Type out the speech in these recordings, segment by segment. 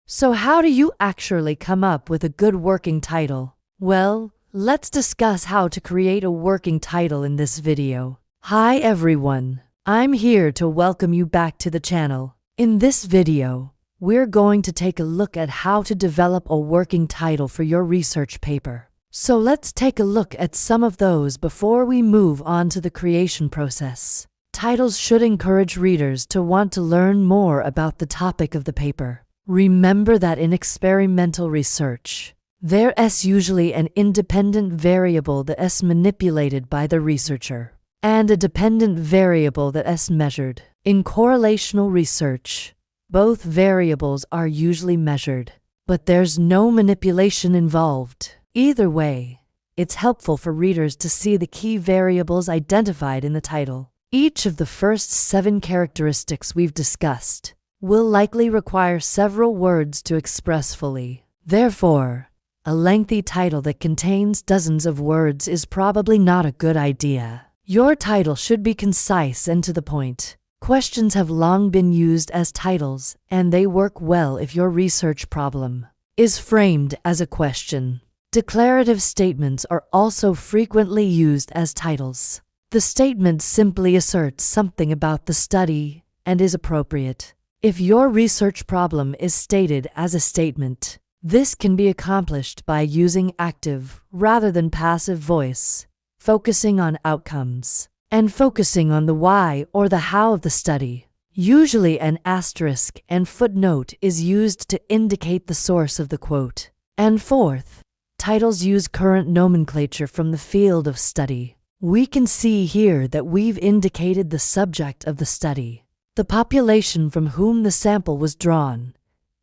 So how do you actually come up with a good working title? Well, let's discuss how to create a working title in this video. Hi everyone, I'm here to welcome you back to the channel. In this video, we're going to take a look at how to develop a working title for your research paper. So let's take a look at some of those before we move on to the creation process. Titles should encourage readers to want to learn more about the topic of the paper. Remember that in experimental research, there is usually an independent variable that is manipulated by the researcher, and a dependent variable that is measured. In correlational research, both variables are usually measured, but there's no manipulation involved. Either way, it's helpful for readers to see the key variables identified in the title. Each of the first 7 characteristics we've discussed will likely require several words to express fully. Therefore, a lengthy title that contains dozens of words is probably not a good idea. Your title should be concise and to the point. Questions have long been used as titles, and they work well if your research problem is framed as a question. Declarative statements are also frequently used as titles. The statement simply asserts something about the study and is appropriate. If your research problem is stated as a statement, this can be accomplished by using active rather than passive voice, focusing on outcomes, and focusing on the why or the how of the study. Usually an asterisk and footnote is used to indicate the source of the quote. And fourth, titles use current nomenclature from the field of study. We can see here that we've indicated the subject of the study, the population from whom the sample was drawn,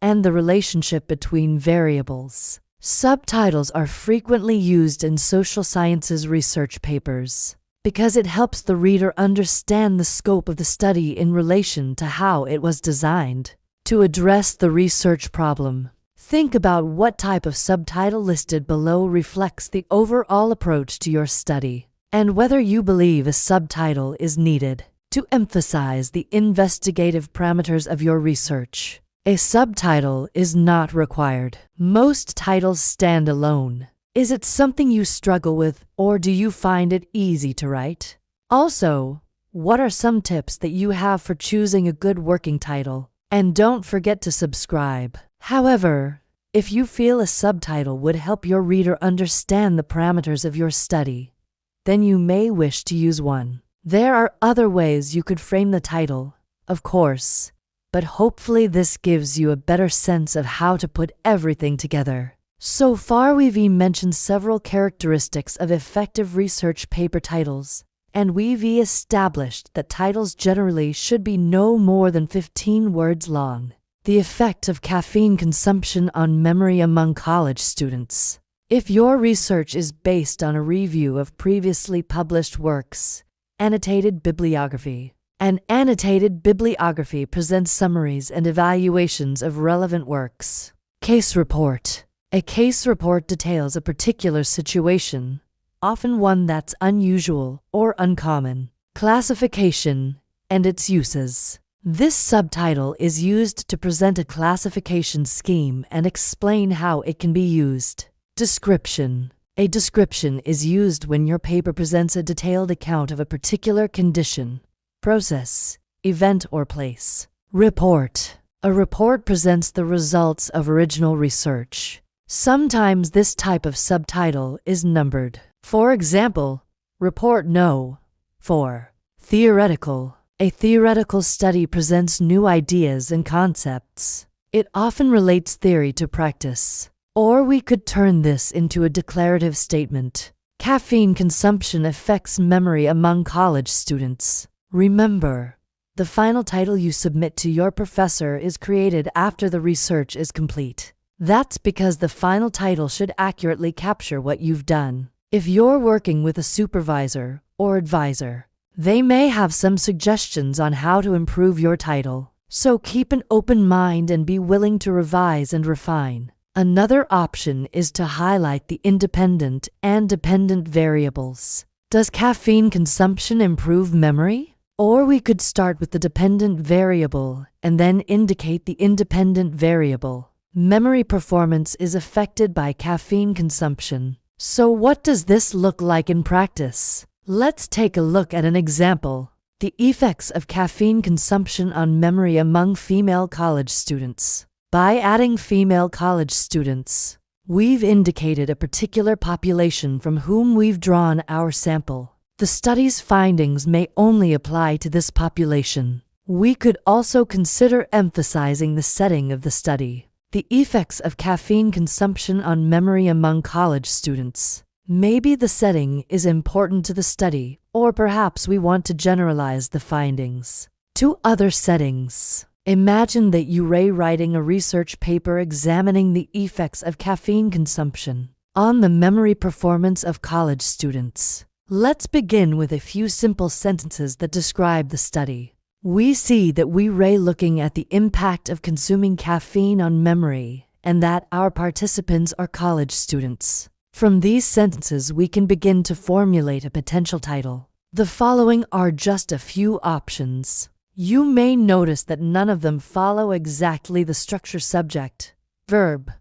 and the relationship between variables. Subtitles are frequently used in social sciences research papers because it helps the reader understand the scope of the study in relation to how it was designed to address the research problem. Think about what type of subtitle listed below reflects the overall approach to your study, and whether you believe a subtitle is needed to emphasize the investigative parameters of your research. A subtitle is not required. Most titles stand alone. Is it something you struggle with, or do you find it easy to write? Also, what are some tips that you have for choosing a good working title? And don't forget to subscribe. However, if you feel a subtitle would help your reader understand the parameters of your study, then you may wish to use one. There are other ways you could frame the title, of course, but hopefully this gives you a better sense of how to put everything together. So far we've mentioned several characteristics of effective research paper titles, and we've established that titles generally should be no more than 15 words long. The effect of caffeine consumption on memory among college students. If your research is based on a review of previously published works, annotated bibliography. An annotated bibliography presents summaries and evaluations of relevant works. Case report. A case report details a particular situation, often one that's unusual or uncommon. Classification and its uses. This subtitle is used to present a classification scheme and explain how it can be used. Description. A description is used when your paper presents a detailed account of a particular condition, process, event, or place. Report. A report presents the results of original research. Sometimes this type of subtitle is numbered. For example, Report No. 4. Theoretical. A theoretical study presents new ideas and concepts. It often relates theory to practice. Or we could turn this into a declarative statement. Caffeine consumption affects memory among college students. Remember, the final title you submit to your professor is created after the research is complete. That's because the final title should accurately capture what you've done. If you're working with a supervisor or advisor, they may have some suggestions on how to improve your title. So keep an open mind and be willing to revise and refine. Another option is to highlight the independent and dependent variables. Does caffeine consumption improve memory? Or we could start with the dependent variable and then indicate the independent variable. Memory performance is affected by caffeine consumption. So what does this look like in practice? Let's take a look at an example. The effects of caffeine consumption on memory among female college students. By adding female college students, we've indicated a particular population from whom we've drawn our sample. The study's findings may only apply to this population. We could also consider emphasizing the setting of the study. The effects of caffeine consumption on memory among college students. Maybe the setting is important to the study, or perhaps we want to generalize the findings to other settings. Imagine that you're writing a research paper examining the effects of caffeine consumption on the memory performance of college students. Let's begin with a few simple sentences that describe the study. We see that we're looking at the impact of consuming caffeine on memory, and that our participants are college students. From these sentences, we can begin to formulate a potential title. The following are just a few options. You may notice that none of them follow exactly the structure subject, verb,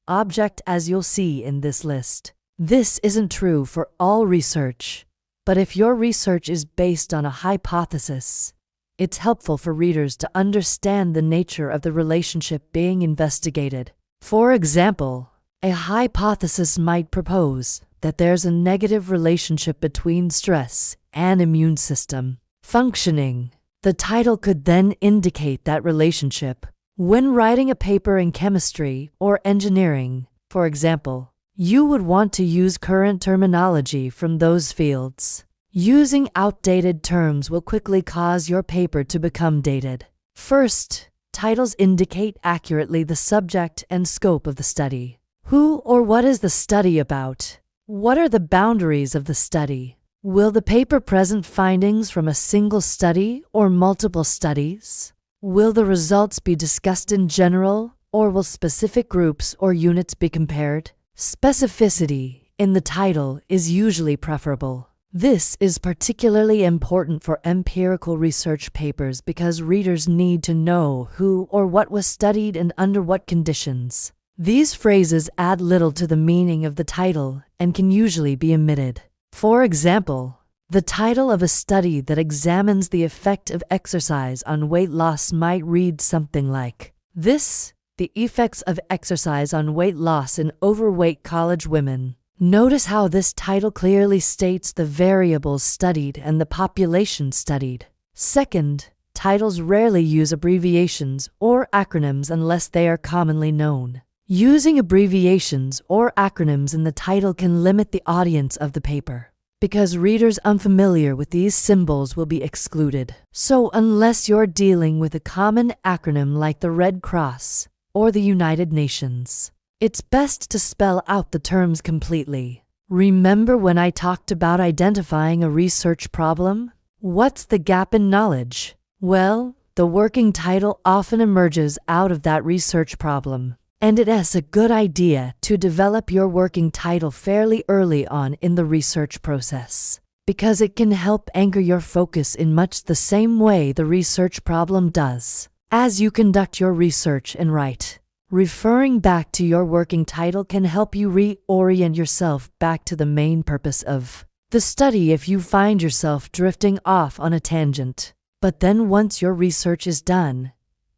object as you'll see in this list. This isn't true for all research, but if your research is based on a hypothesis, it's helpful for readers to understand the nature of the relationship being investigated. For example, a hypothesis might propose that there's a negative relationship between stress and immune system functioning. The title could then indicate that relationship. When writing a paper in chemistry or engineering, for example, you would want to use current terminology from those fields. Using outdated terms will quickly cause your paper to become dated. First, titles indicate accurately the subject and scope of the study. Who or what is the study about? What are the boundaries of the study? Will the paper present findings from a single study or multiple studies? Will the results be discussed in general, or will specific groups or units be compared? Specificity in the title is usually preferable. This is particularly important for empirical research papers because readers need to know who or what was studied and under what conditions. These phrases add little to the meaning of the title and can usually be omitted. For example, the title of a study that examines the effect of exercise on weight loss might read something like this: the effects of exercise on weight loss in overweight college women. Notice how this title clearly states the variables studied and the population studied. Second, titles rarely use abbreviations or acronyms unless they are commonly known. Using abbreviations or acronyms in the title can limit the audience of the paper, because readers unfamiliar with these symbols will be excluded. So unless you're dealing with a common acronym like the Red Cross or the United Nations, it's best to spell out the terms completely. Remember when I talked about identifying a research problem? What's the gap in knowledge? Well, the working title often emerges out of that research problem. And it is a good idea to develop your working title fairly early on in the research process, because it can help anchor your focus in much the same way the research problem does. As you conduct your research and write, referring back to your working title can help you reorient yourself back to the main purpose of the study if you find yourself drifting off on a tangent. But then once your research is done,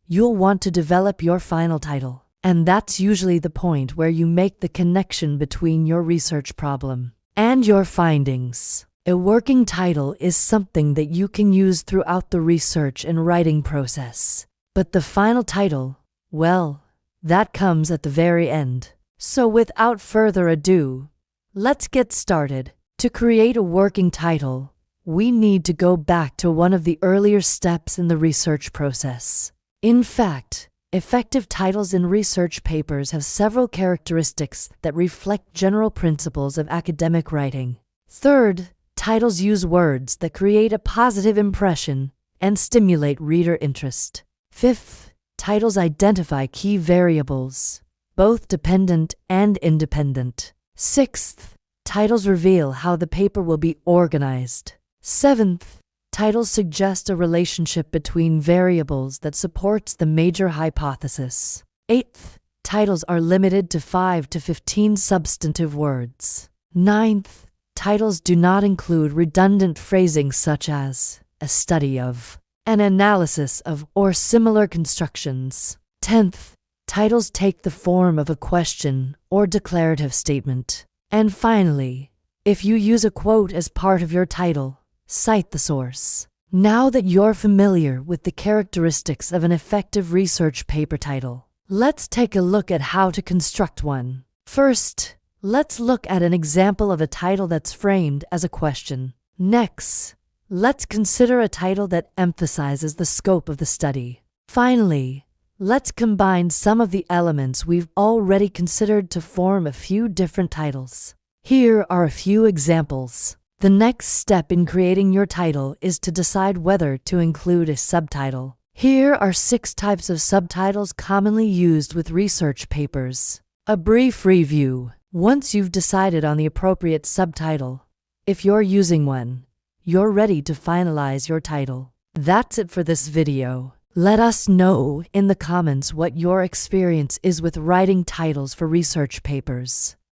you'll want to develop your final title. And that's usually the point where you make the connection between your research problem and your findings. A working title is something that you can use throughout the research and writing process. But the final title, well, that comes at the very end. So without further ado, let's get started. To create a working title, we need to go back to one of the earlier steps in the research process. In fact, effective titles in research papers have several characteristics that reflect general principles of academic writing. Third, titles use words that create a positive impression and stimulate reader interest. Fifth, titles identify key variables, both dependent and independent. Sixth, titles reveal how the paper will be organized. Seventh, titles suggest a relationship between variables that supports the major hypothesis. Eighth, Titles are limited to 5 to 15 substantive words. 9th, titles do not include redundant phrasing such as a study of, an analysis of, or similar constructions. 10th, titles take the form of a question or declarative statement. And finally, if you use a quote as part of your title, cite the source. Now that you're familiar with the characteristics of an effective research paper title, let's take a look at how to construct one. First, let's look at an example of a title that's framed as a question. Next, let's consider a title that emphasizes the scope of the study. Finally, let's combine some of the elements we've already considered to form a few different titles. Here are a few examples. The next step in creating your title is to decide whether to include a subtitle. Here are 6 types of subtitles commonly used with research papers. A brief review. Once you've decided on the appropriate subtitle, if you're using one, you're ready to finalize your title. That's it for this video. Let us know in the comments what your experience is with writing titles for research papers.